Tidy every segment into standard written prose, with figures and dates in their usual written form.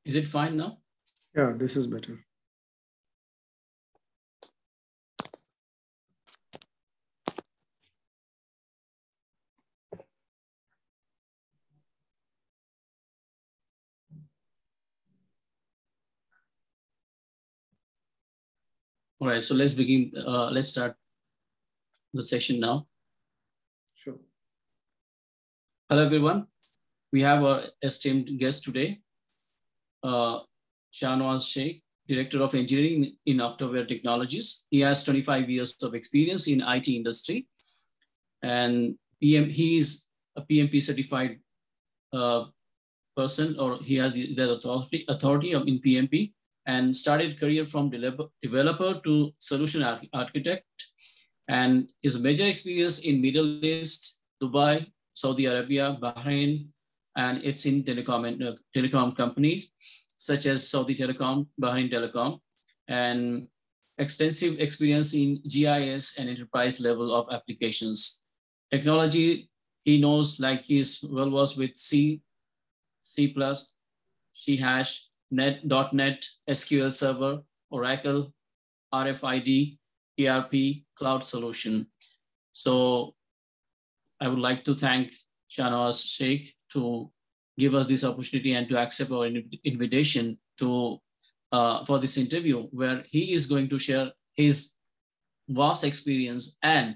Is it fine now? Yeah, this is better. All right, so let's begin. Let's start the session now. Sure. Hello, everyone. We have our esteemed guest today, Shahnawaz Sheikh, Director of Engineering in Octaware Technologies. He has 25 years of experience in IT industry, and he is a PMP certified person, or he has the authority in PMP, and started career from developer to solution architect. And his major experience in Middle East, Dubai, Saudi Arabia, Bahrain, and it's in telecom companies such as Saudi Telecom, Bahrain Telecom, and extensive experience in GIS and enterprise level of applications. Technology, he knows, like he's well versed with C++, C++, .NET, SQL Server, Oracle, RFID, ERP, cloud solution. So I would like to thank Shahnawaz Sheikh to give us this opportunity and to accept our invitation to for this interview, where he is going to share his vast experience. And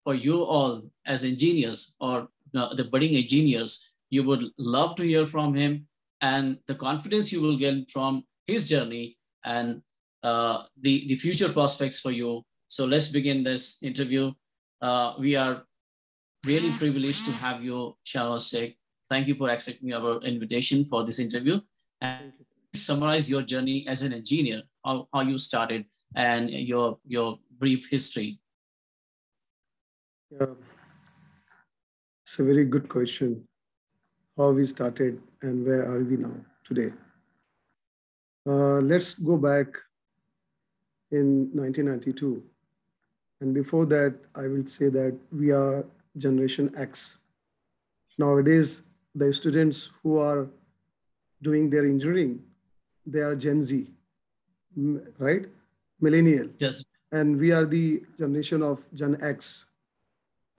for you all as engineers or the budding engineers, you would love to hear from him and the confidence you will get from his journey and the future prospects for you. So let's begin this interview. We are really privileged to have you, Shahnawaz Sheikh. Thank you for accepting our invitation for this interview. And summarize your journey as an engineer, how you started, and your brief history. Yeah, it's a very good question. How we started and where are we now today? Let's go back in 1992. And before that, I will say that we are Generation X. Nowadays, the students who are doing their engineering, they are Gen Z, right? Millennial. Yes. And we are the generation of Gen X,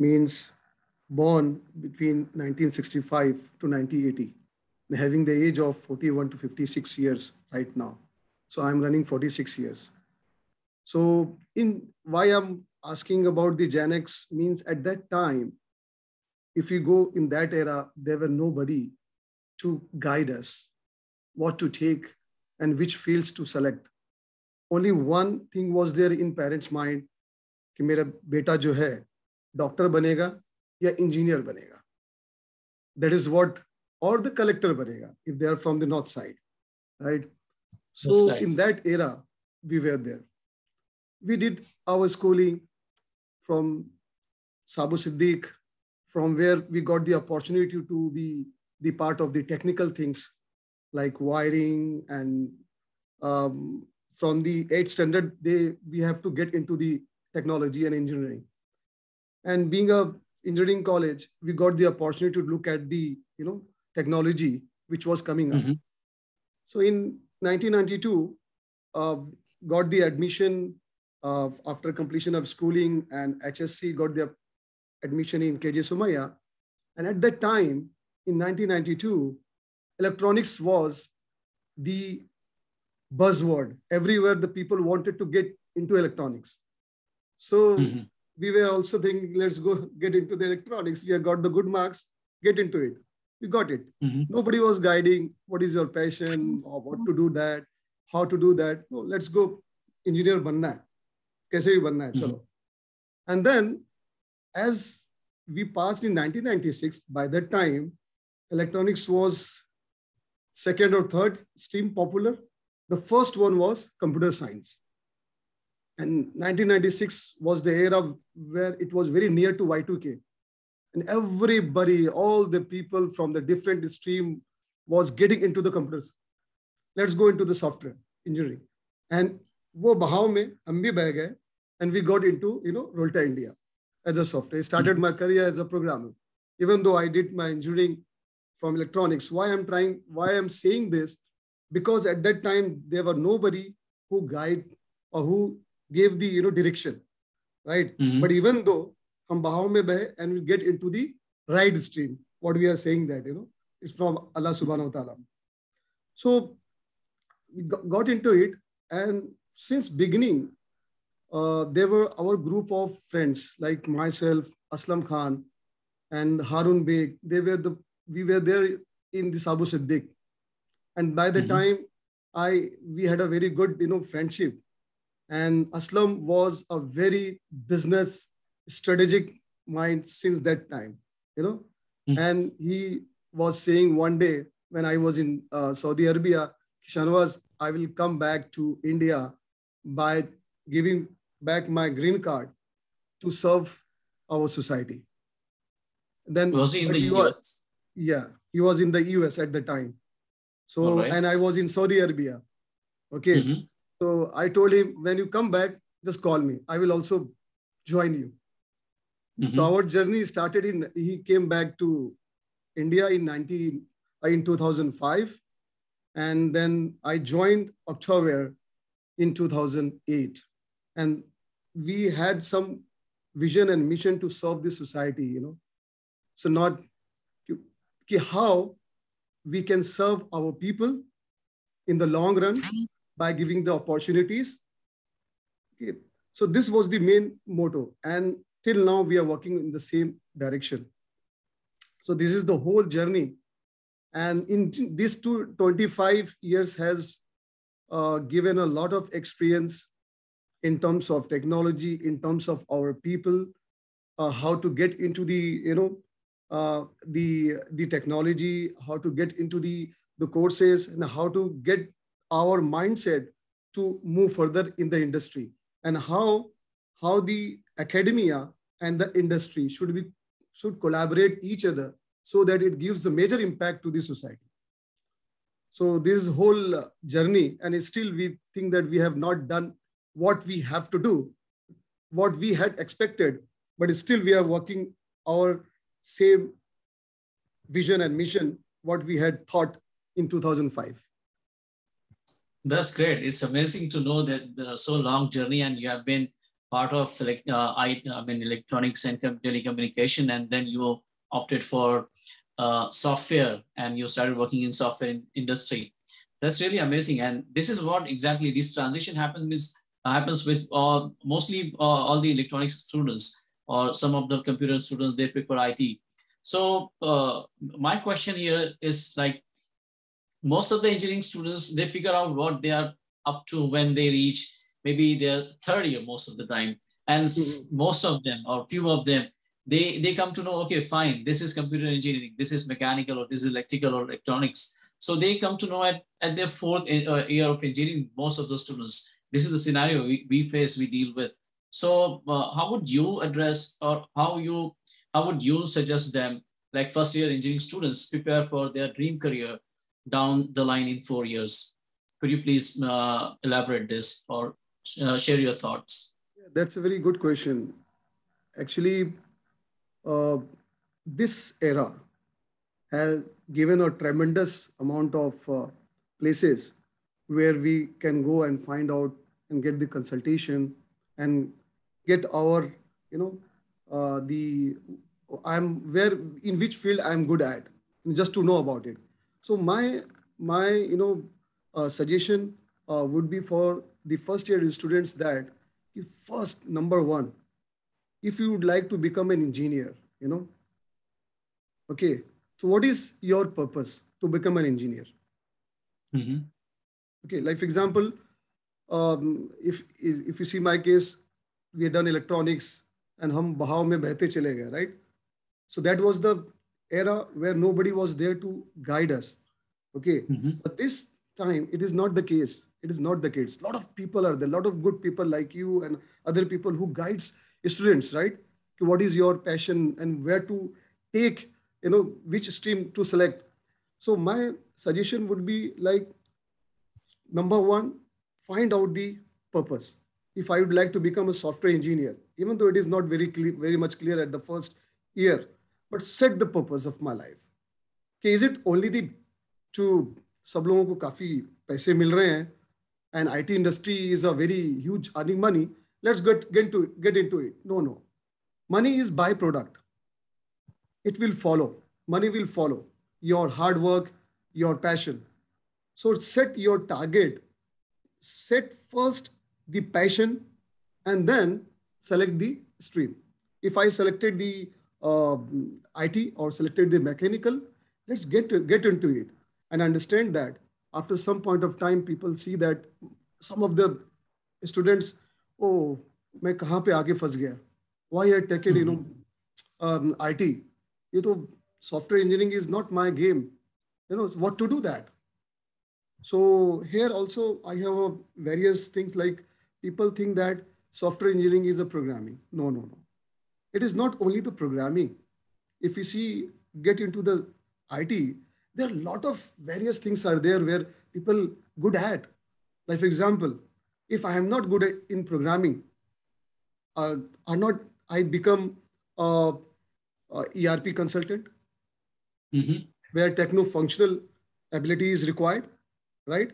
means born between 1965 to 1980, having the age of 41 to 56 years right now. So I'm running 46 years. So in why I'm asking about the Gen X means at that time, if you go in that era, there were nobody to guide us, what to take and which fields to select. Only one thing was there in parents' mind कि मेरा बेटा जो है doctor बनेगा या engineer बनेगा. That is what, or the collector banega if they are from the north side, right? So in that era, we were there. We did our schooling from Sabu Siddiq, from where we got the opportunity to be the part of the technical things like wiring, and from the 8th standard, we have to get into the technology and engineering. And being a engineering college, we got the opportunity to look at the technology which was coming up. So in 1992, got the admission after completion of schooling, and HSC got the admission in KJ Somaiya. And at that time, in 1992, electronics was the buzzword. Everywhere the people wanted to get into electronics. So we were also thinking, let's go get into the electronics. We have got the good marks, get into it. We got it. Nobody was guiding, what is your passion, or what to do that, how to do that. No, let's go engineer banna hai. Kaise bhi banna hai, chalo. And then as we passed in 1996, by that time, electronics was second or third stream popular. The first one was computer science. And 1996 was the era where it was very near to Y2K. And everybody, all the people from the different stream was getting into the computers. Let's go into the software engineering. And wo bahav mein hum bhi beh gaye, and we got into, Rolta India as a software. I started my career as a programmer. Even though I did my engineering from electronics, why I'm saying this, because at that time there were nobody who guide or who gave the direction, right? But even though hum bahav mein bahe and we get into the right stream, what we are saying that it's from Allah subhanahu wa ta'ala. So we got into it, and since beginning, there were our group of friends like myself, Aslam Khan, and Harun Beg. We were there in the Abu Siddiq, and by the time we had a very good friendship, and Aslam was a very business strategic mind since that time, and he was saying one day when I was in Saudi Arabia, Shanawaz, I will come back to India by giving back my green card to serve our society. Then was he in the US? Yeah, he was in the US at the time. So, and I was in Saudi Arabia. Okay. So I told him, when you come back, just call me. I will also join you. So our journey started he came back to India in 2005. And then I joined October in 2008. And we had some vision and mission to serve the society, So not how we can serve our people in the long run by giving the opportunities. Okay. So this was the main motto. And till now, we are working in the same direction. So this is the whole journey. And in these 25 years has given a lot of experience in terms of technology, in terms of our people, how to get into the technology, how to get into the courses, and how to get our mindset to move further in the industry, and how the academia and the industry should collaborate each other so that it gives a major impact to the society. So this whole journey, and still we think that we have not done what we have to do, what we had expected, but still we are working our same vision and mission, what we had thought in 2005. That's great. It's amazing to know that so long journey, and you have been part of electronics and telecommunication, and then you opted for software, and you started working in software industry. That's really amazing. And this is what exactly this transition happens with mostly all the electronics students, or some of the computer students, they prefer IT. So my question here is, like, most of the engineering students, they figure out what they are up to when they reach maybe their third year most of the time. And most of them, or few of them, they come to know, okay, fine, this is computer engineering, this is mechanical, or this is electrical or electronics. So they come to know at their fourth year of engineering, most of the students. This is the scenario we deal with. So how would you address, or how would you suggest them, like first year engineering students, prepare for their dream career down the line in 4 years? Could you please elaborate this, or share your thoughts? That's a very good question. Actually, this era has given a tremendous amount of places where we can go and find out and get the consultation and get our, in which field I'm good at, just to know about it. So my suggestion would be for the first year students that first, number one, if you would like to become an engineer, okay, so what is your purpose to become an engineer? Okay, like for example, if you see my case, we had done electronics and hum bahav mein behte chale gaye, right? So that was the era where nobody was there to guide us. Okay, but this time it is not the case. It is not the case. A lot of people are there, a lot of good people like you and other people who guides students, right? What is your passion and where to take, which stream to select. So my suggestion would be like, number one, find out the purpose. If I would like to become a software engineer, even though it is not very much clear at the first year, but set the purpose of my life. Okay, is it only to सब लोगों को काफी पैसे मिल रहे हैं, and IT industry is a very huge earning money. Let's get into it. No. Money is byproduct. It will follow. Money will follow your hard work, your passion. So set your target. Set first the passion, and then select the stream. If I selected the IT or selected the mechanical, let's get into it and understand that after some point of time, people see that some of the students, oh, मैं कहाँ पे आगे फंस गया? Why I taken IT? ये तो software engineering is not my game. What to do that? So here also I have various things like people think that software engineering is a programming. No. It is not only the programming. If you see, get into the IT, there are a lot of various things are there where people good at. Like for example, if I am not good in programming, I become a ERP consultant, where techno-functional ability is required, right?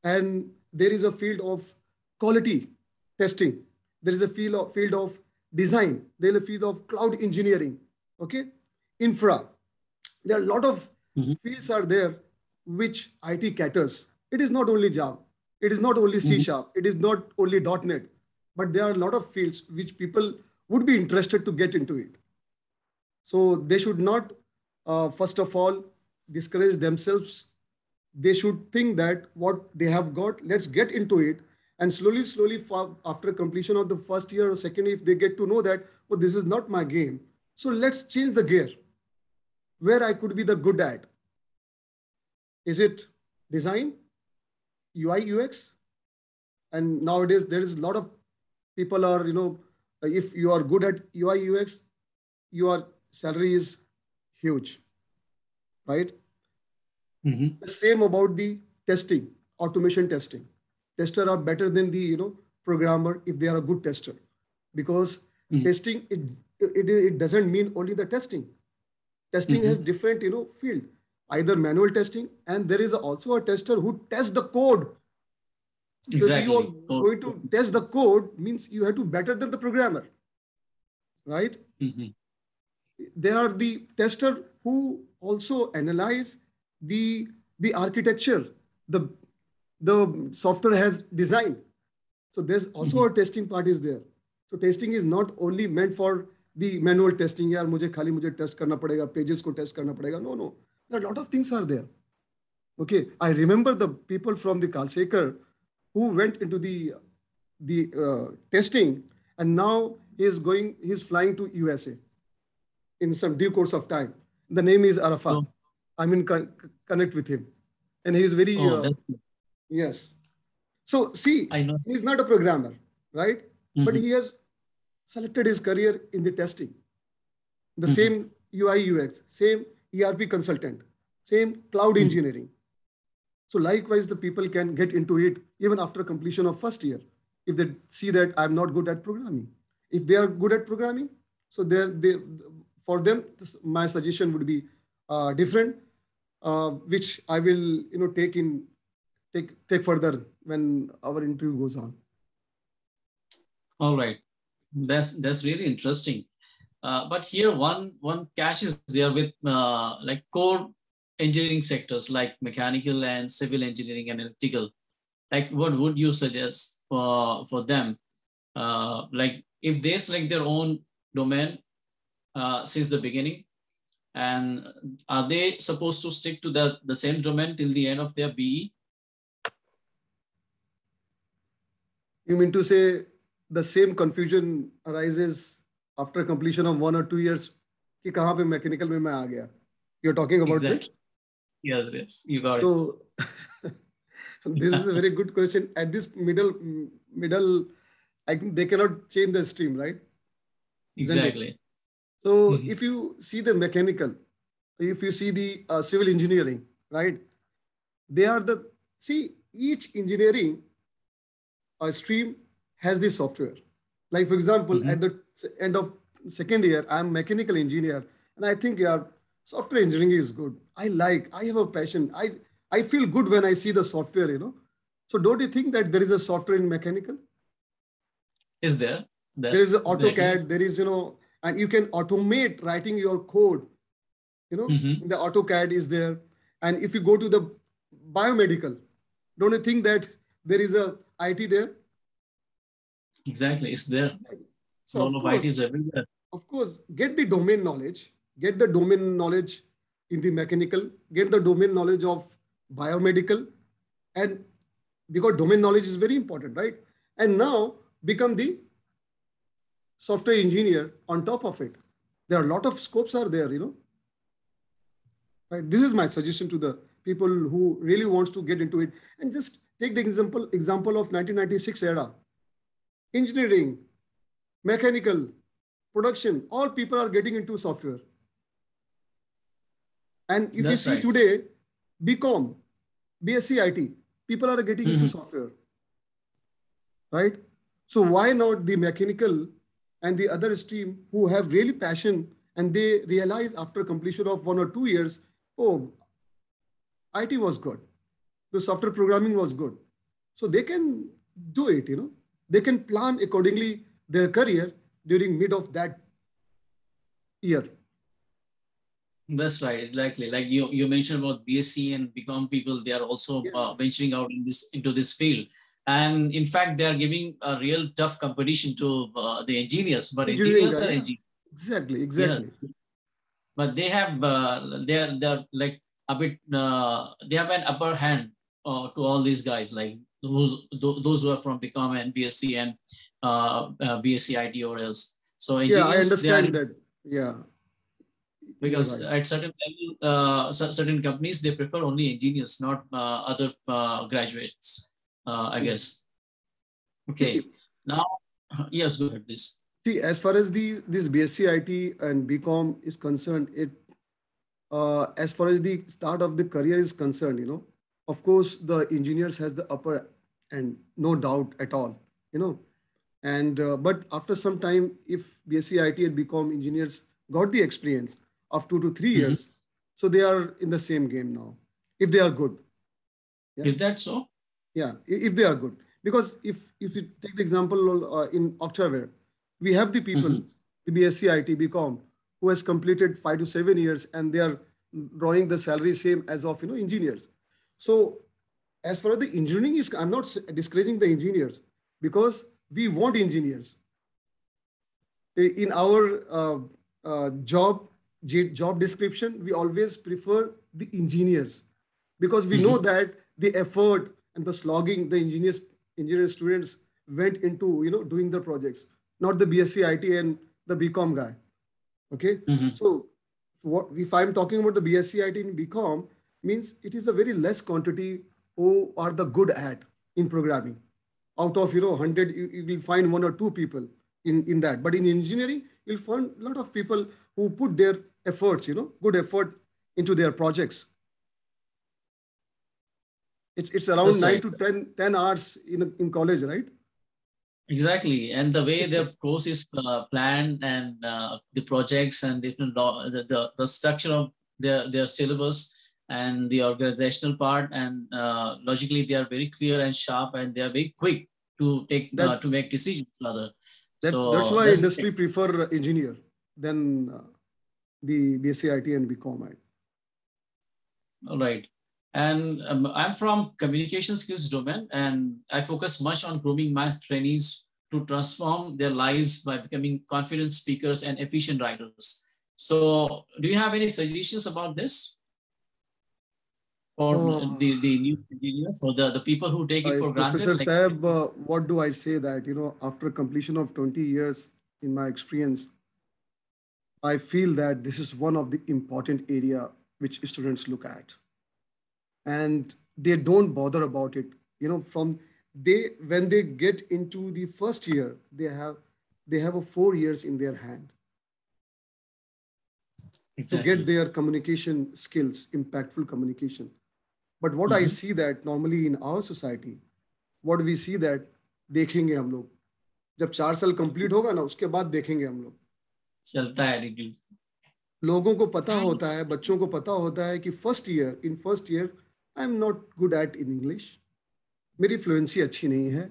And there is a field of quality testing. There is a field of design. There is a field of cloud engineering, okay? Infra. There are a lot of fields are there which IT caters. It is not only Java. It is not only C#. It is not only .NET. But there are a lot of fields which people would be interested to get into it. So they should not, first of all, discourage themselves. They should think that what they have got, let's get into it. And slowly, after completion of the first year or second year, if they get to know that, oh, this is not my game. So let's change the gear. Where I could be the good at. Is it design, UI, UX? And nowadays, there is a lot of people are, if you are good at UI, UX, your salary is huge, right? The same about the testing, automation testing. Tester are better than the programmer if they are a good tester, because testing it doesn't mean only the testing. Testing has different field, either manual testing, and there is also a tester who tests the code. Exactly. So if you are going to test the code, means you have to better than the programmer, right? There are the tester who also analyze the architecture, the software has designed. So there's also a testing part is there. So testing is not only meant for the manual testing. यार मुझे test करना पड़ेगा, pages को test करना पड़ेगा. No. There are a lot of things are there. Okay, I remember the people from the Kalsekar who went into the testing, and now he's flying to USA in some due course of time. The name is Arafat. I'm in connect with him, and he is very yes. So see, I know he's not a programmer, right? But he has selected his career in the testing. The same UI UX, same ERP consultant, same cloud engineering. So likewise, the people can get into it even after completion of first year, if they see that I'm not good at programming. If they are good at programming, so for them, my suggestion would be different, which I will take further when our interview goes on. All right, that's really interesting. But here one catch is there with like core engineering sectors like mechanical and civil engineering and electrical. Like, what would you suggest for them? Like, if they select their own domain since the beginning, and are they supposed to stick to the same domain till the end of their BE? You mean to say the same confusion arises after completion of 1 or 2 years? कि कहाँ पे mechanical में मैं आ गया? You're talking about this? Yes, you got it. So this is a very good question. At this middle, I think they cannot change the stream, right? Exactly. So if you see the mechanical, if you see the civil engineering, right? They are each engineering stream has the software. Like for example, at the end of second year, I'm mechanical engineer, and I think software engineering is good. I have a passion. I feel good when I see the software, you know. So don't you think that there is a software in mechanical? Is there? There is That's a exactly. AutoCAD, there is, you know, and you can automate writing your code, you know, Mm-hmm. the AutoCAD is there. And if you go to the biomedical, don't you think that there is a IT there? Exactly, it's there. So Role of IT is everywhere. of course, get the domain knowledge in the mechanical, get the domain knowledge of biomedical, and because domain knowledge is very important, right? And now become the software engineer on top of it. There are a lot of scopes are there, you know. Right? This is my suggestion to the people who really wants to get into it. And just take the example of 1996 era. Engineering, mechanical, production, all people are getting into software. And if you That's see right. today, BCom, BSc IT, people are getting into software, right? So why not the mechanical and the other stream who have really passion and they realize after completion of 1 or 2 years, oh, IT was good. The software programming was good. So they can do it, you know. They can plan accordingly their career during mid of that year. That's right, exactly. Like you mentioned about BSc and become people, they are also Yeah. venturing out into this field. And in fact, they are giving a real tough competition to the engineers, but Engineering engineers guy, are yeah. engineers. Exactly, Yeah, exactly. but they have they're like a bit they have an upper hand to all these guys, like those who are from BCom and BSc and BSc IT or else. So Yeah, I engineers, they are, understand that. Yeah, you're because right. at certain level, certain companies, they prefer only engineers, not other graduates, I Yeah. guess. See, Okay, now yes, go ahead, please. see, as far as the this BSc IT and BCom is concerned, it as far as the start of the career is concerned, you know, of course the engineers has the upper and no doubt at all, you know. And but after some time, if BSc IT and BCom engineers got the experience of 2 to 3 Mhm. years, so they are in the same game now, if they are good. Yeah. Is that so? Yeah, if they are good. Because if you take the example in October, we have the people, Mhm. the BSc IT, BCom, who has completed 5 to 7 years and they are drawing the salary same as of, you know, engineers. So as far as the engineering is, I'm not discouraging the engineers because we want engineers. In our job description, we always prefer the engineers because we know Mhm. that the effort and the slogging the engineer students went into, you know, doing the projects, not the BSc IT and the BCom guy. Okay, Mhm. so what if I'm talking about the BSc IT and BCom, means it is a very less quantity who are the good at in programming. Out of, you know, 100, you will find 1 or 2 people in that. But in engineering, you'll find a lot of people who put their efforts, you know, good effort into their projects. It's around That's 9 right. to 10 hours in college, right? Exactly, and the way their course is planned and the projects and different the structure of their syllabus and the organizational part, and logically they are very clear and sharp, and they are very quick to take That to make decisions rather. that's So why that's great. industry prefer engineer than the BSc IT and BCom. All right. And I'm from communication skills domain, and I focus much on grooming my trainees to transform their lives by becoming confident speakers and efficient writers. So, do you have any suggestions about this for Oh, the new engineers or the people who take it for granted? Professor Like, Tab, what do I say that, you know, after completion of 20 years in my experience, I feel that this is one of the important area which students look at, and they don't bother about it. You know, from they when they get into the first year, they have a 4 years in their hand to get exactly. their communication skills, impactful communication. But what I Mhm. see that normally in our society, what we see that देखेंगे हम लोग जब 4 साल complete होगा ना उसके बाद देखेंगे हम लोग चलता है attitude. लोगों को पता होता है बच्चों को पता होता है कि first year I am not good at in English, मेरी फ्लुएंसी अच्छी नहीं है,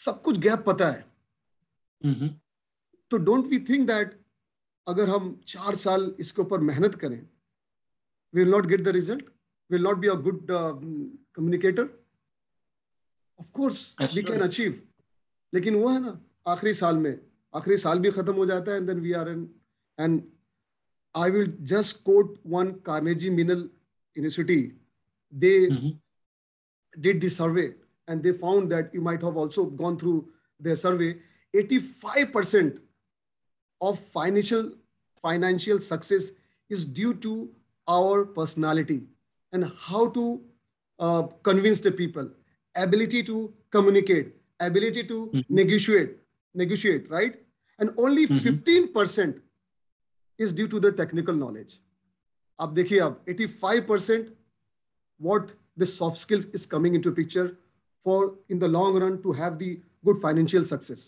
सब कुछ गैप पता है. तो डोंट वी थिंक दैट अगर हम 4 साल इसके ऊपर मेहनत करें, we will not get the result, will not be a good communicator. Of course we can achieve, लेकिन वो है ना आखिरी साल में, आखिरी साल भी खत्म हो जाता है and then we are in. And I will just quote one Carnegie Mellon University. They did the survey and they found that you might have also gone through their survey. 85% of financial success is due to our personality and how to convince the people, ability to communicate, ability to negotiate, right? And only 15% is due to the technical knowledge. अब देखिए, अब 85% what the soft skills is coming into picture for in the long run to have the good financial success.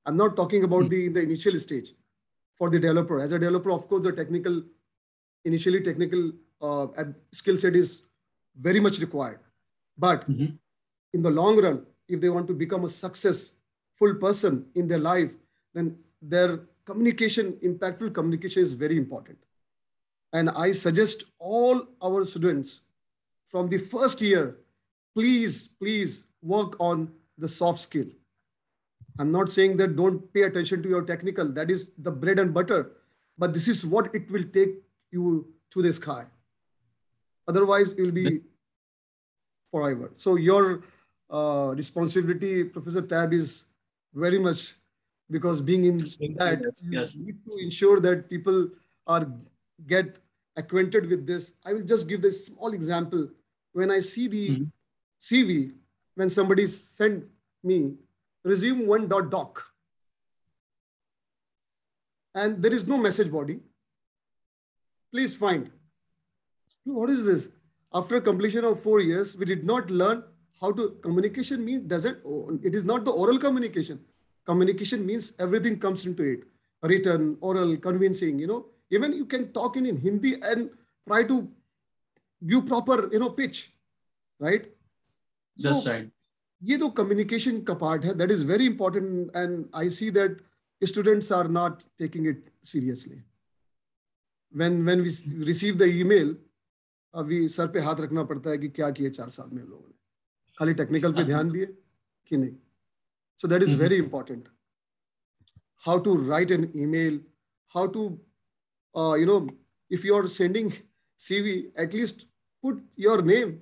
I'm not talking about the initial stage for the developer. As a developer, of course, the initially technical skill set is very much required. But in the long run, if they want to become a successful person in their life, then their impactful communication is very important. And I suggest all our students from the first year, please work on the soft skill. I'm not saying that don't pay attention to your technical, that is the bread and butter, but this is what it will take you to the sky. Otherwise, it will be forever. So your responsibility, Professor Tab, is very much, because being in that, you need to ensure that people get acquainted with this. I will just give this small example. When I see the CV, when somebody sent me resume1.doc, and there is no message body, please find. What is this? After completion of 4 years, we did not learn how to communication means. It is not the oral communication. Communication means everything comes into it. Written, oral, convincing, even you can talk in Hindi and try to give proper, pitch, right? That's right. ये तो communication का part है, that is very important, and I see that students are not taking it seriously. When we receive the email, अभी sir पे हाथ रखना पड़ता है कि क्या किए 4 साल में लोगों ने, खाली टेक्निकल पे ध्यान दिए कि नहीं. So that is very important. How to write an email, how to, if you are sending CV, at least put your name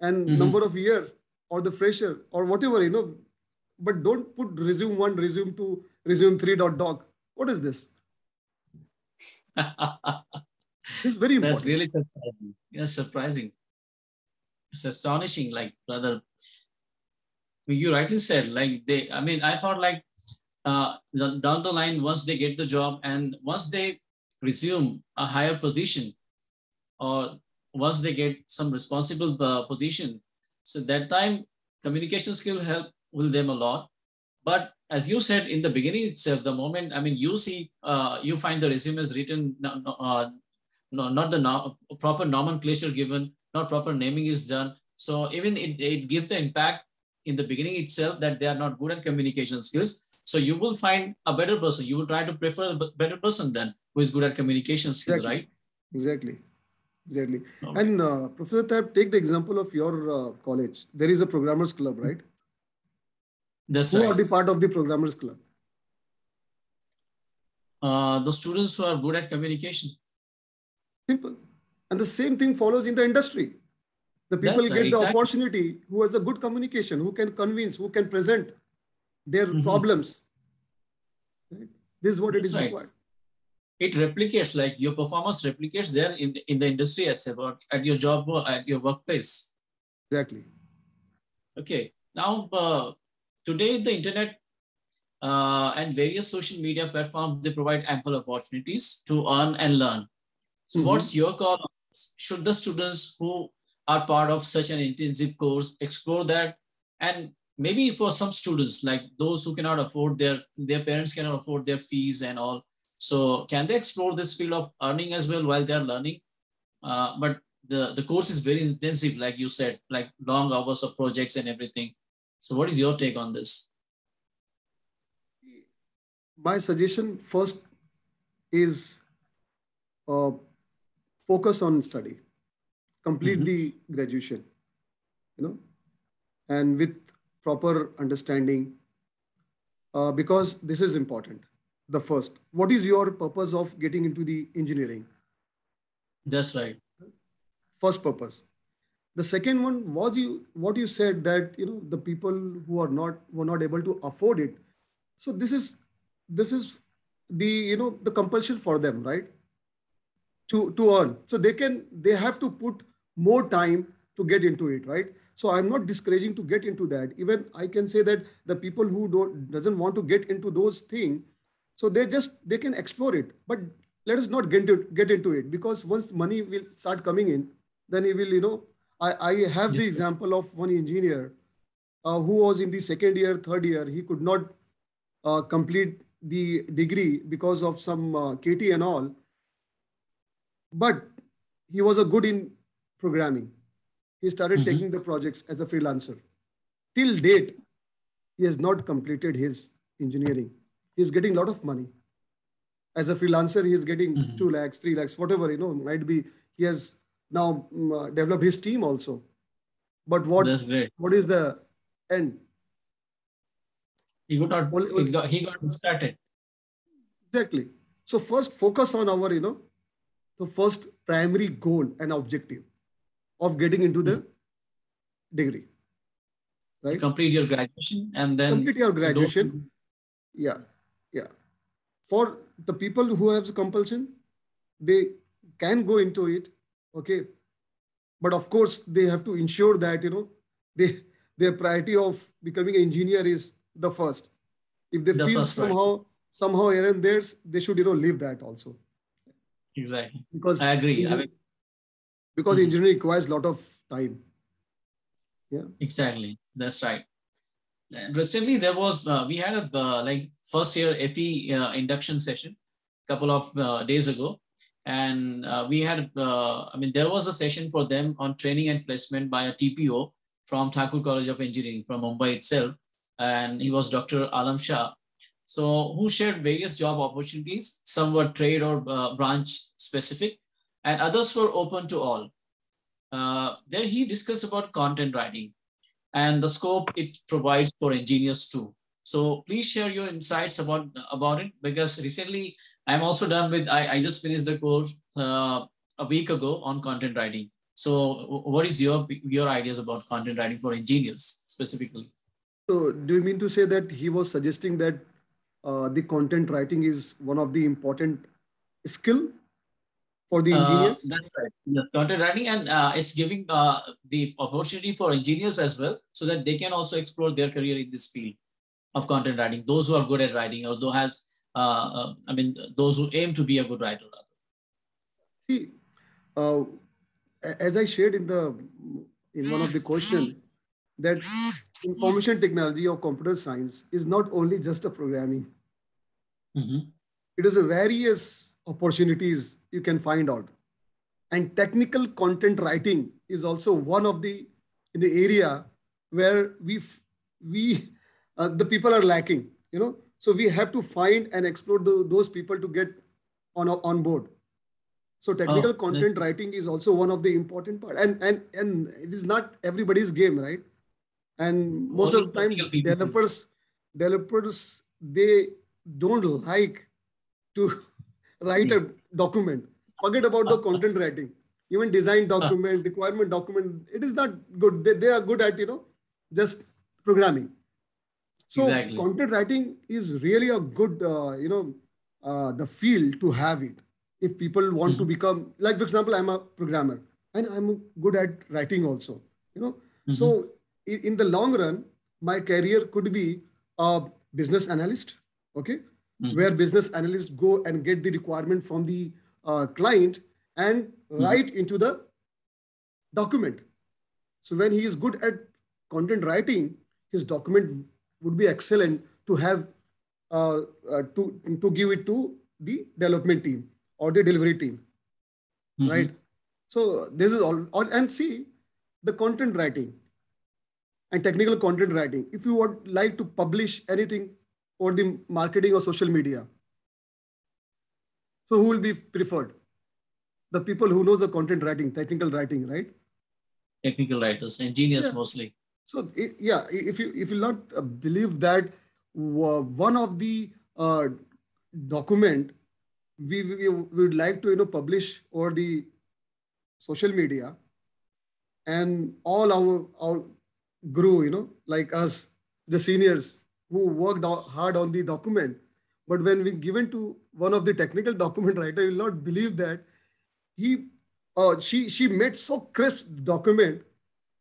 and number of year or the fresher or whatever, but don't put resume1, resume2, resume3.doc. What is this? This is very important. That's really surprising. Yes, surprising. It's astonishing, like, brother. You rightly said, like I thought like down the line, once they get the job and once they resume a higher position or once they get some responsible position, so that time communication skill will them a lot. But as you said in the beginning itself, the moment, you see, you find the resume is written, not the proper nomenclature given, not proper naming is done. So even it gives the impact in the beginning itself that they are not good at communication skills. So you will find a better person. You will try to prefer a better person then who is good at communication skills, exactly. Right? Exactly. Okay. And Professor Tab, take the example of your college. There is a programmers club, right? That's who right. are the part of the programmers club? The students who are good at communication. Simple. And the same thing follows in the industry. The people That's get right, the exactly. opportunity who has a good communication, who can convince, who can present their problems. Right? This is what That's it is right. required. It replicates, like your performance replicates there in the industry itself, or at your job or at your workplace. Exactly. Okay. Now, today the internet and various social media platforms, they provide ample opportunities to earn and learn. So what's your call on this? Should the students who are part of such an intensive course explore that? And maybe for some students, like those who cannot afford their parents cannot afford their fees and all. So can they explore this field of earning as well while they're learning? But the course is very intensive, like you said, like long hours of projects and everything. So what is your take on this? My suggestion first is uh, focus on study, complete Mm-hmm. the graduation, you know, and with proper understanding, because this is important. The first, what is your purpose of getting into the engineering? That's right. First purpose. The second one was you what you said that the people who are not were not able to afford it. So this is the the compulsion for them, right? To earn. So they have to put more time to get into it, right? So I'm not discouraging to get into that. Even I can say that the people who don't doesn't want to get into those things, so they can explore it. But let us not get into it, because once money will start coming in, then he will, I have the Yes. example of one engineer who was in the second year, third year. He could not complete the degree because of some KT and all, but he was a good in programming. He started Mm-hmm. taking the projects as a freelancer. Till date, he has not completed his engineering. He's getting a lot of money. As a freelancer, he is getting Mm-hmm. 2 lakhs, 3 lakhs, whatever, might be. He has now developed his team also. But That's great. what is the end? He got not, Only, it got, he got started. exactly. So first focus on our, the first primary goal and objective of getting into Mhm. the degree, You right? complete your graduation and then Complete your those. graduation. Yeah, yeah. For the people who have compulsion, they can go into it, okay. But of course, they have to ensure that they their priority of becoming an engineer is the first. If they The feel first, right? somehow here and there, they should leave that also, Exactly. because I agree. I mean, engine because mhm. engineering requires a lot of time. Yeah. Exactly. That's right. And recently, there was we had a like first year FE induction session a couple of days ago, and we had I mean there was a session for them on training and placement by a TPO from Thakur College of Engineering from Mumbai itself, and he was Dr. Alam Shah. So who shared various job opportunities. Some were trade or branch specific, and others were open to all. There he discussed about content writing and the scope it provides for engineers too. So please share your insights about it, because recently I'm also done with, I just finished the course a week ago on content writing. So what is your ideas about content writing for engineers specifically? So do you mean to say that he was suggesting that the content writing is one of the important skill for the engineers? That's right. The content writing, and it's giving the opportunity for engineers as well, so that they can also explore their career in this field of content writing. Those who are good at writing, or those has, I mean, those who aim to be a good writer. Rather. See, uh, as I shared in one of the question, that information technology or computer science is not only just a programming. Mm-hmm. It is a various opportunities you can find out. And technical content writing is also one of the in the area where we the people are lacking. So we have to find and explore those people to get on board. So technical Oh, that's content writing is also one of the important part, and it is not everybody's game, right? And most only of the time, technical people. developers they don't like to write a document. Forget about the content writing. Even design document, requirement document, it is not good. They are good at just programming. So Exactly. content writing is really a good the field to have it. If people want to Mm-hmm. become, like for example, I'm a programmer and I'm good at writing also. Mm-hmm. So in the long run, my career could be a business analyst. Okay, Mm-hmm. where business analysts go and get the requirement from the client and Mm-hmm. write into the document. So when he is good at content writing, his document would be excellent to have to give it to the development team or the delivery team, Mm-hmm. right? So this is and see the content writing and technical content writing. If you would like to publish anything for the marketing or social media, so who will be preferred? The people who knows the content writing, technical writing, right? Technical writers, engineers Yeah. mostly. So yeah, if you not believe that one of the document we would like to publish over the social media, and all our grew, like us, the seniors who worked hard on the document. But when we given to one of the technical document writer, you will not believe that he she made so crisp document,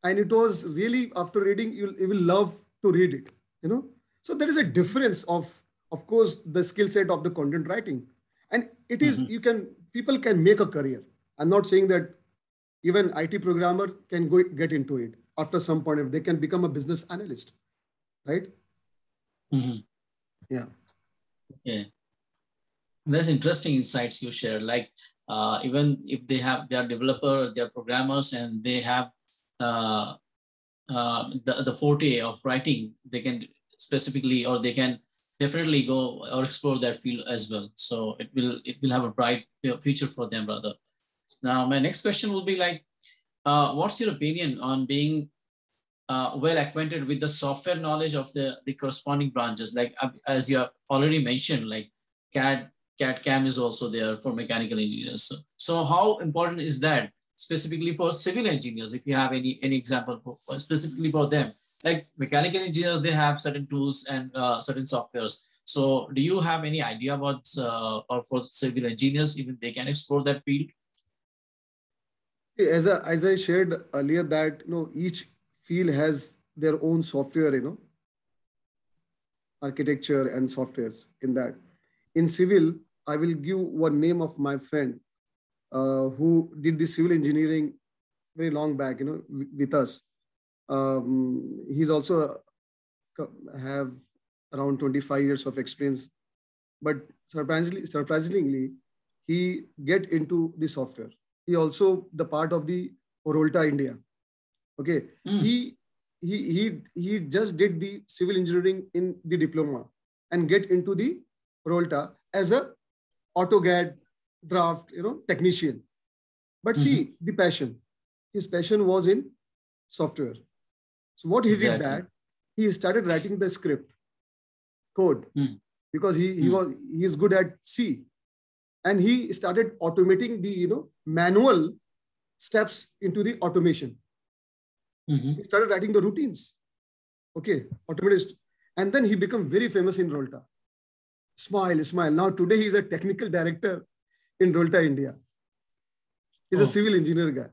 and it was really, after reading, you will love to read it. So there is a difference of course, the skill set of the content writing, and it is people can make a career. I'm not saying that even IT programmer can get into it after some point. If they can become a business analyst, right? Yeah. Yeah. That's interesting insights you share. Like even if they are developer, they are programmers, and they have the forte of writing, they can specifically, or they can definitely go or explore that field as well. So it will have a bright future for them, rather. Now, my next question will be like, what's your opinion on being well acquainted with the software knowledge of the corresponding branches? Like as you have already mentioned, like CAD/CAM is also there for mechanical engineers. So how important is that specifically for civil engineers? If you have any example specifically for them, like mechanical engineers, they have certain tools and certain softwares. So do you have any idea about or for civil engineers, even they can explore that field? As I shared earlier, that each field has their own software, architecture and softwares in that. In civil, I will give one name of my friend who did the civil engineering very long back, with us. He's also have around 25 years of experience, but surprisingly, he get into the software. He also the part of the Orolta India. Okay, he just did the civil engineering in the diploma and get into the Orolta as a AutoCAD draft, technician. But see the passion. His passion was in software. So what he did that he started writing the script code because he is good at C, and he started automating the manual steps into the automation. He started writing the routines. Okay, automated, and then he became very famous in Rolta. Smile. Now today he's a technical director in Rolta India. He's a civil engineer guy.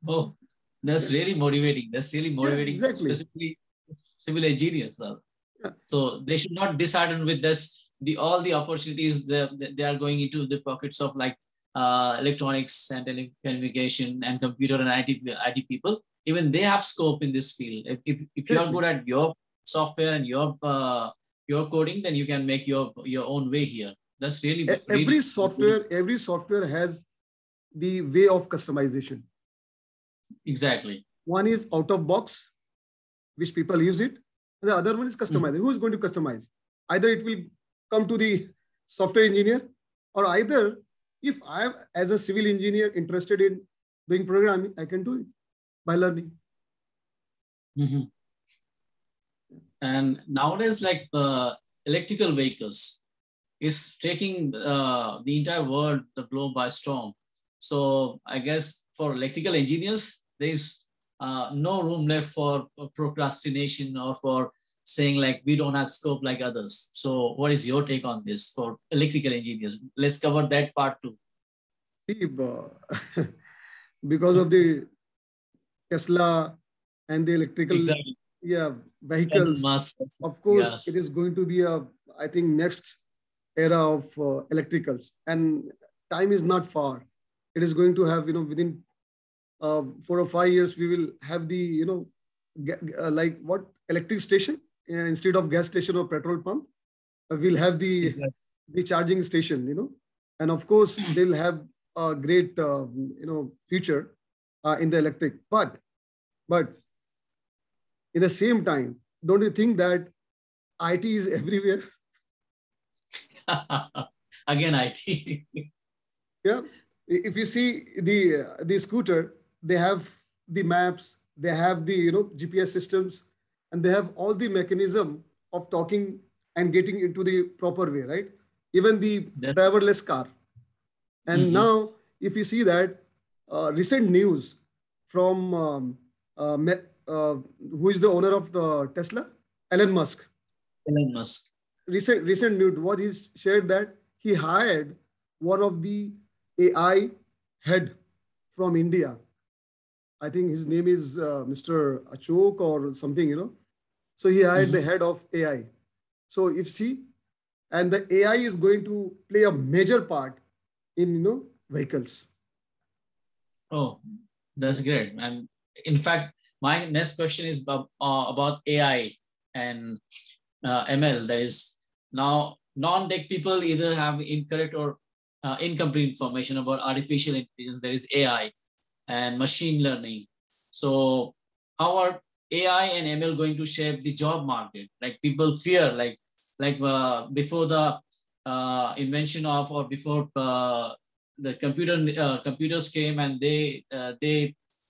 Oh, that's really motivating. That's really motivating, exactly. Specifically civil engineers. So they should not dishearten with this. All the opportunities they are going into the pockets of like electronics and telecommunication and computer and IT people. Even they have scope in this field. If you are good at your software and your coding, then you can make your own way here. That's really every software has the way of customization. Exactly. One is out of box, which people use it, and the other one is customized. Who is going to customize? Either it will come to the software engineer, or either if I am as a civil engineer interested in doing programming, I can do it by learning. And nowadays, like electrical vehicles is taking the entire world, the globe by storm. So I guess for electrical engineers, there's no room left for procrastination or for saying like we don't have scope like others. So what is your take on this for electrical engineers? Let's cover that part too. See, because of the Tesla and the electrical vehicles, of course, it is going to be I think next era of electricals, and time is not far. It is going to have, within 4 or 5 years, we will have the, like what, electric station instead of gas station or petrol pump. We'll have the charging station, and of course they'll have a great future in the electric. But in the same time, don't you think that IT is everywhere? Again, IT. Yeah. If you see the scooter, they have the maps, they have the GPS systems, and they have all the mechanism of talking and getting into the proper way, right? Even the That's. driverless car. And Mhm. now, if you see that recent news from who is the owner of the Tesla, Elon Musk. Elon Musk. Recent news, what he shared that he hired one of the AI head from India. I think his name is Mr. Achok or something. So he hired the Mhm. head of AI. So if see, and the AI is going to play a major part in vehicles. Oh, that's Yeah. great. And in fact, my next question is about AI and ML. That is, now non-tech people either have incorrect or incomplete information about artificial intelligence. There is AI and machine learning. So how are AI and ML going to shape the job market? Like people fear, before the invention of, or before the computers came and they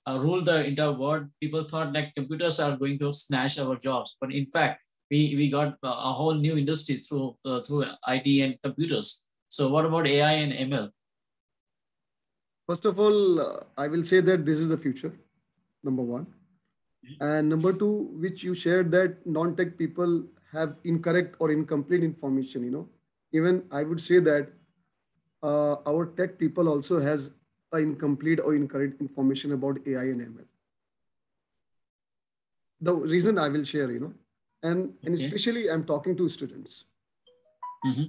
ruled the entire world. People thought that computers are going to snatch our jobs, but in fact, we got a whole new industry through IT and computers. So what about AI and ML? First of all, I will say that this is the future, number one. And number two, which you shared that non-tech people have incorrect or incomplete information. Even I would say that our tech people also has a incomplete or incorrect information about AI and ML. The reason I will share. And Okay. especially I'm talking to students. Mm-hmm.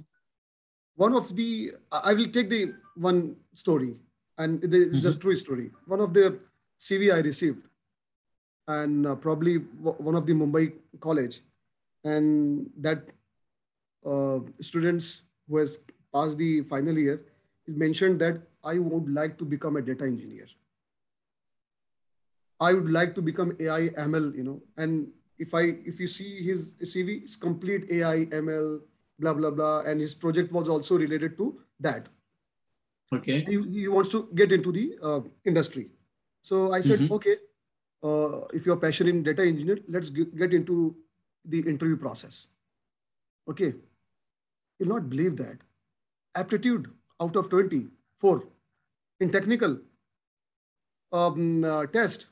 One of the I will take the one story, and it's Mm-hmm. just true story. One of the CV I received, and probably one of the Mumbai college, and that students who has passed the final year is mentioned that I would like to become a data engineer. I would like to become AI ML. And if you see his CV, it's complete AI ML, blah blah blah, and his project was also related to that. Okay. He wants to get into the industry. So I said, Mm-hmm. okay, if you're passionate in data engineer, let's get into the interview process. Okay, you'll not believe that aptitude out of 24 in technical test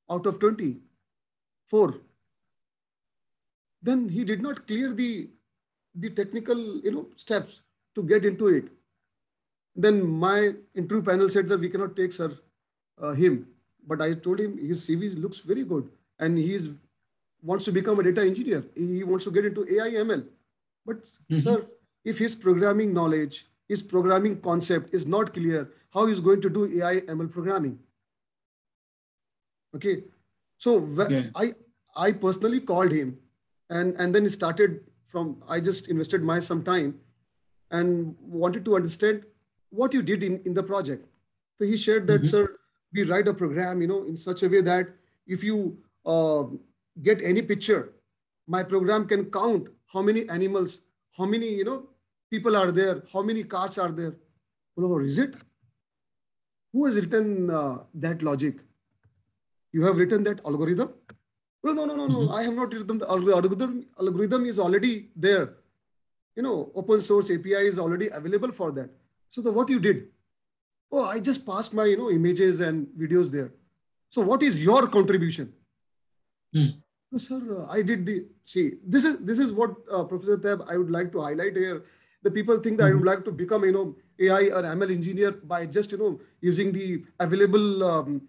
out of 24, then he did not clear the technical steps to get into it. Then my interview panel said that we cannot take sir him, but I told him his CV looks very good and he wants to become a data engineer. He wants to get into AI ML. But Mm-hmm. sir, if his programming knowledge, his programming concept is not clear, how is going to do AI ML programming? Okay, so Okay. I personally called him, and then he started from. I just invested my some time and wanted to understand what you did in the project. So he shared that, Mm-hmm. sir, we write a program, in such a way that if you get any picture, my program can count how many animals, how many, people are there, how many cars are there. Oh, is it? Who has written that logic? You have written that algorithm? No, no, no, no, no. Mm-hmm. I have not written the algorithm. Algorithm is already there. Open source API is already available for that. So what you did? Oh, I just passed my images and videos there. So what is your contribution? Mm. No, sir, I did the see. This is what Professor Tab I would like to highlight here. The people think that I Mm-hmm. would like to become AI or ML engineer by just using the available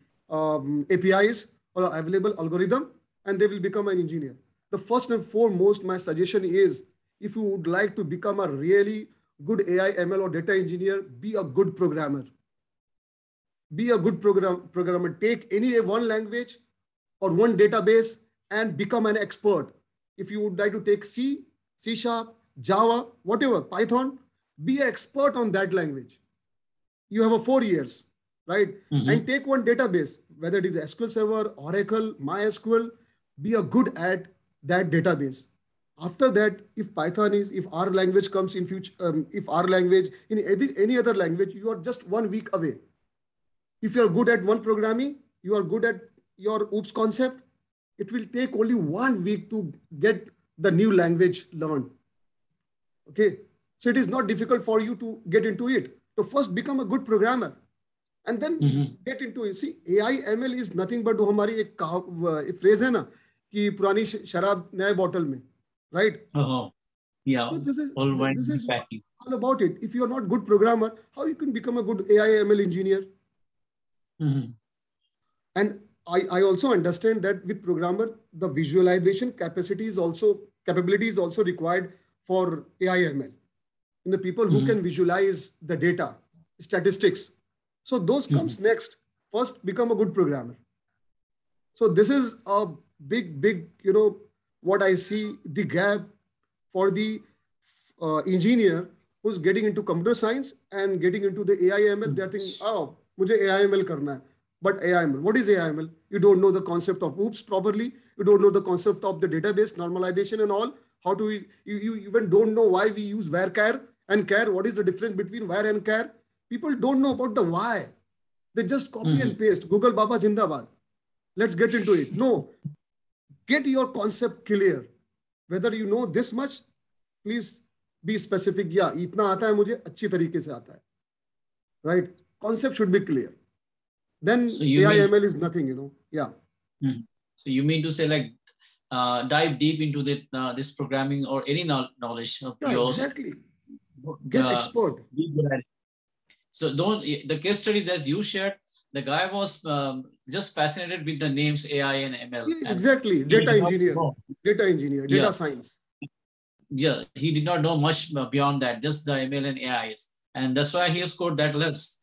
APIs or available algorithm, and they will become an engineer. The first and foremost, my suggestion is if you would like to become a really good AI ML or data engineer, be a good programmer. Be a good programmer. Take any one language or one database and become an expert. If you would like to take C, C sharp, Java, whatever, Python, be an expert on that language. you have a 4 years, right? Mm-hmm. And take one database, whether it is SQL Server, Oracle, MySQL, be a good at that database. After that, if Python is, if R language comes in future, if R language in any other language, you are just 1 week away. If you are good at one programming, you are good at your OOPS concept, it will take only 1 week to get the new language learned. Okay. So it is not difficult for you to get into it. So first become a good programmer and then get into it. See, AI ML is nothing but हमारी एक phrase है ना कि पुरानी शराब नए bottle में, right? Yeah. So this is all about it. If you are not good programmer, how you can become a good AI ML engineer? And I also understand that with programmer, the visualization capability is also required for AI ML. And the people who can visualize the data, statistics. So those comes next. First, become a good programmer. So this is a big, what I see the gap for the engineer who's getting into computer science and getting into the AI ML. They're thinking, oh, मुझे AI ML करना है. But AI ML, what is AI ML? You don't know the concept of OOPS properly. You don't know the concept of the database normalization and all. How do you even don't know why we use varchar and char. What is the difference between var and char? People don't know about the why. They just copy and paste. Google Baba Jindabad. Let's get into it. No, get your concept clear. Whether you know this much, please be specific. Yeah, itna aata hai mujhe, अच्छी तरीके से आता है. Right? Concept should be clear. Then so AI ML is nothing, Yeah. So you mean to say like dive deep into this programming or any knowledge of yours. Exactly. Get expert. So the case study that you shared, the guy was just fascinated with the names AI and ML. Yeah, exactly. Data engineer, data science. Yeah, he did not know much beyond that, just the ML and AIs. And that's why he scored that less.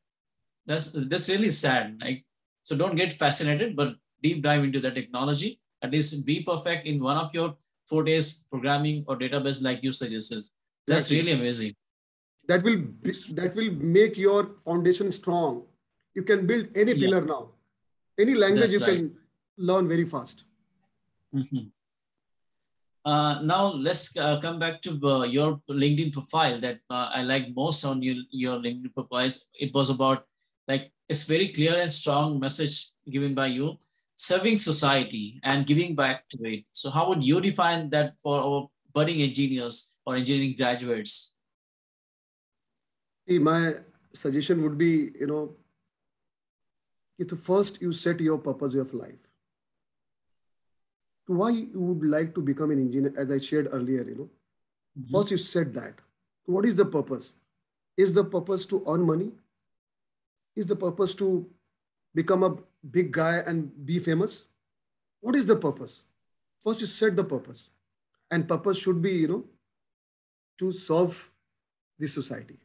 That's really sad. Like, so don't get fascinated, but deep dive into the technology. At least be perfect in one of your 4 days programming or database like you suggested. That's really amazing. That will make your foundation strong. You can build any pillar now. Any language you can learn very fast. Now let's come back to your LinkedIn profile that I like most on your LinkedIn profile. It was about like it's very clear and strong message given by you, serving society and giving back to it. So how would you define that for our budding engineers or engineering graduates? My suggestion would be, first you set your purpose of life. Why you would like to become an engineer, as I shared earlier, First you set that. What is the purpose? Is the purpose to earn money? Is the purpose to become a big guy and be famous? What is the purpose? First you set the purpose. And purpose should be, to serve the society,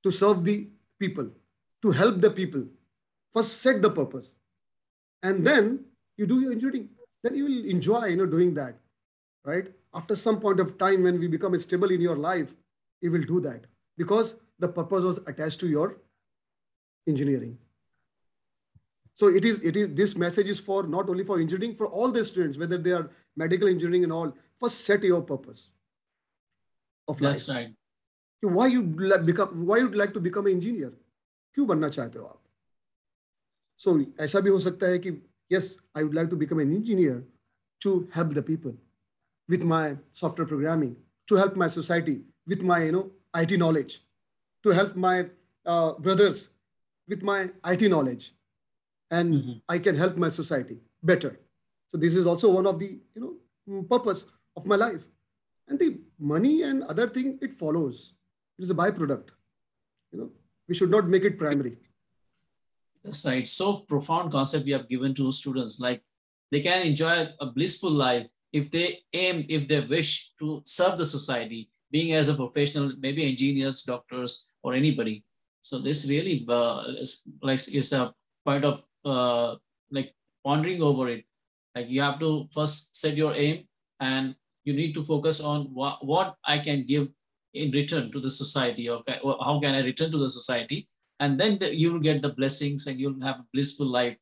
to serve the people, to help the people. First set the purpose. And then you do your engineering. Then you will enjoy, doing that, right? After some point of time, when we become stable in your life, you will do that because the purpose was attached to your engineering. So it is this message is for not only for engineering, for all the students, whether they are medical engineering and all. First, set your purpose of life. That's right. Why you'd like to become an engineer? क्यों बनना चाहते हो आप? So ऐसा भी हो सकता है कि yes, I would like to become an engineer to help the people with my software programming, to help my society with my IT knowledge, to help my brothers with my IT knowledge, and I can help my society better. So this is also one of the purpose of my life. And the money and other thing, it follows. It is a byproduct. We should not make it primary. That's right. So profound concept we have given to students. Like they can enjoy a blissful life if they wish to serve the society, being as a professional, maybe engineers, doctors, or anybody. So this really is a part of like pondering over it. Like you have to first set your aim, and you need to focus on what I can give in return to the society, or how can I return to the society, and then you will get the blessings and you'll have a blissful life,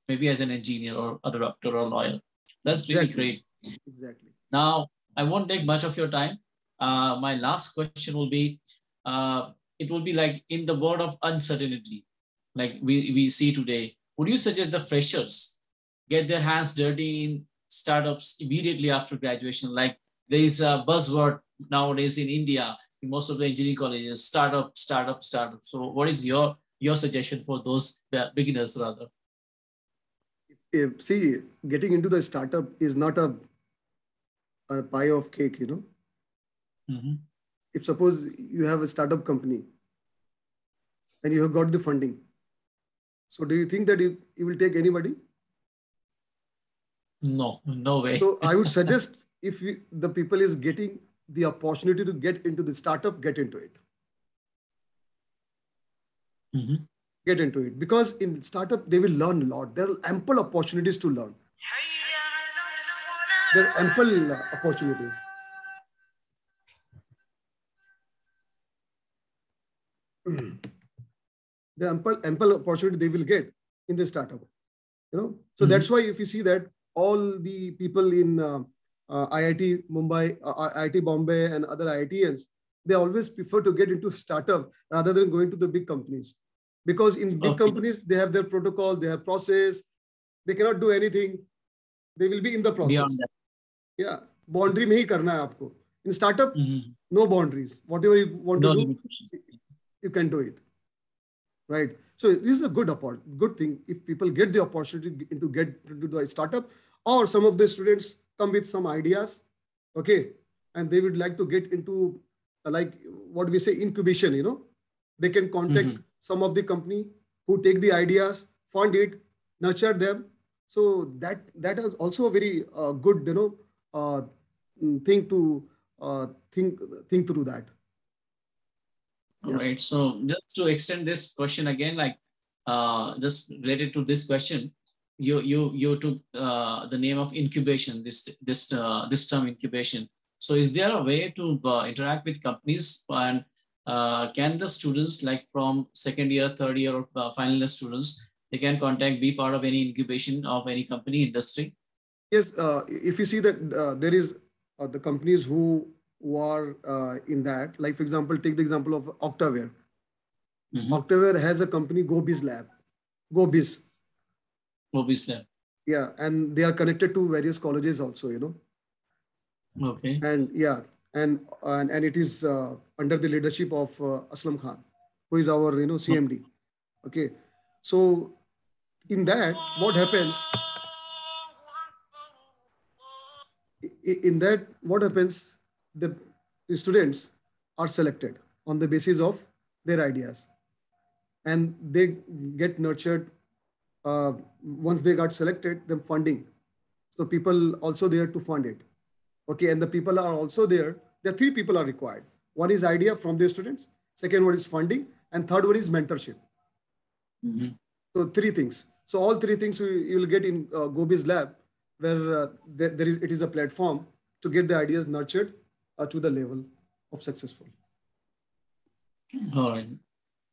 maybe as an engineer or a doctor or lawyer. That's really great. Exactly. Now, I won't take much of your time. My last question will be, it will be like in the world of uncertainty, like we see today, would you suggest the freshers get their hands dirty in startups immediately after graduation? Like there is a buzzword nowadays in India, in most of the engineering colleges, startup, startup, startup. So what is your suggestion for those beginners rather? See, getting into the startup is not a pie of cake, you know. Mm-hmm. If suppose you have a startup company and you have got the funding, so do you think that you will take anybody? No, no way. So I would suggest if the people is getting the opportunity to get into the startup, get into it. Mm-hmm. Get into it, because in startup they will learn a lot. There are ample opportunities to learn. There are ample opportunities. The ample opportunity they will get in the startup. You know, so that's why if you see that all the people in IIT Mumbai, IIT Bombay, and other IITians, they always prefer to get into startup rather than going to the big companies, because in big companies they have their protocol, they have process, they cannot do anything. They will be in the process. Beyond that. Yeah, boundary में ही करना है आपको. In startup, no boundaries. Whatever you want to do, you can do it. Right. So this is a good thing if people get the opportunity to get into the startup, or some of the students come with some ideas, okay, and they would like to get into like what we say incubation. You know, they can contact some of the company who take the ideas, fund it, nurture them. So that is also a very good thing to think through that. All right. So just to extend this question again, like just related to this question, you took the name of incubation, this term incubation. So is there a way to interact with companies, and can the students like from second year, third year, or final year students, they can be part of any incubation of any company industry? Yes, if you see that there is the companies who are in that, like for example, take the example of Octaware. Octaware has a company, GoBiz Lab. GoBiz. GoBiz Lab. Yeah, and they are connected to various colleges also, you know. Okay. And yeah, and it is under the leadership of Aslam Khan, who is our CMD. Okay, so in that, what happens? In that, what happens? The students are selected on the basis of their ideas, and they get nurtured. Once they got selected, then funding. So people also there to fund it. Okay, and the people are also there. There are three people are required. One is idea from the students. Second one is funding, and third one is mentorship. So three things. So all three things you will get in GoBiz Lab, where it is a platform to get the ideas nurtured to the level of successful. All right.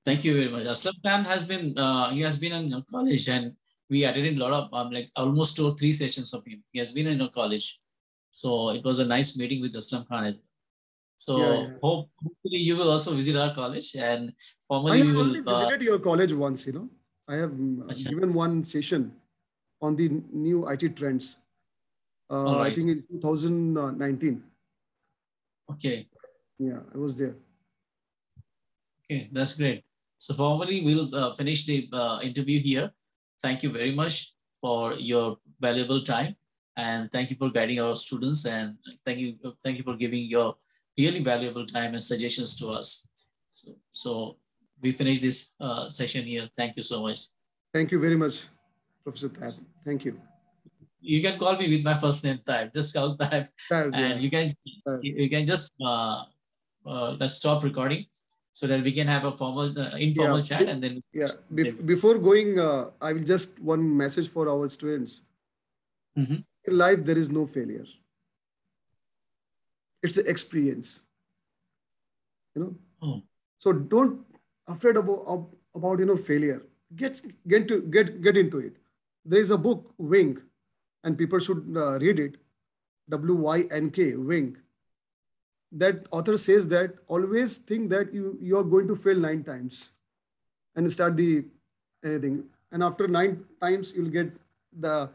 Thank you very much. Aslam Khan has been, he has been in college, and we attended a lot of, like almost 2 or 3 sessions of him. He has been in a college. So it was a nice meeting with Aslam Khan. So hopefully you will also visit our college, and formally we will. I have only visited your college once, you know. I have given one session on the new IT trends. I think in 2019. Okay. Yeah, I was there. Okay, that's great. So formally we'll finish the interview here. Thank you very much for your valuable time, and thank you for guiding our students, and thank you for giving your really valuable time and suggestions to us. So we finish this session here. Thank you so much. Thank you very much, Professor Tab. Thank you. You can call me with my first name, Tab. Just call Tab, and you can just let's stop recording so that we can have a formal informal chat, and then before going, I will just one message for our students. In life, there is no failure. It's the experience, you know. So don't afraid of about failure. Get into it. There is a book, Wing, and people should read it. WYNK, Wing. That author says that always think that you are going to fail 9 times and start the anything, and after 9 times you'll get the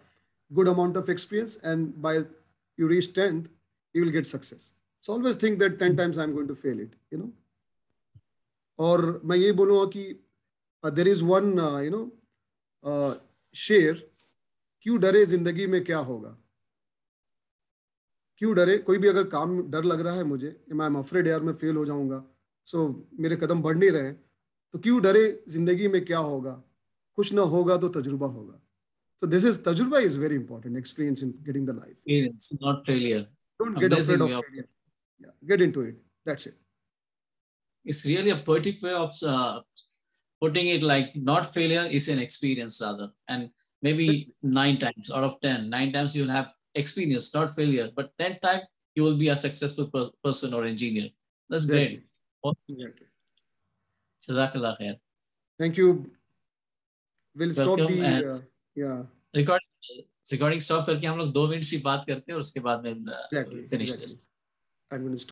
good amount of experience, and by you reach 10th you will get success. So always think that 10 times I'm going to fail it. और मैं ये बोलूँगा कि there is one शेर, क्यों डरे जिंदगी में क्या होगा. क्यों डरे, कोई भी अगर काम डर लग रहा है मुझे, आई एम अफ्रेड यार मैं फेल हो जाऊंगा, सो मेरे कदम बढ़ नहीं रहे, तो क्यों डरे जिंदगी में क्या होगा, कुछ ना होगा तो तजुर्बा होगा. So this is tajurba is very important, experience in getting the life. Experience, not failure. Don't get afraid of failure. Yeah, get into it. That's it. It's really a poetic way of putting it, like not failure is an experience rather. And maybe 9 times out of 10, 9 times you'll have experience, not failure. But 10th time you will be a successful person or engineer. That's Exactly. Great. Exactly. Jazakallah khair. Thank you. We'll stop Welcome, the yeah. Recording stop करके हम लोग 2 minute सी बात करते हैं और उसके बाद में Exactly. finish Exactly. this. I'm going to stop.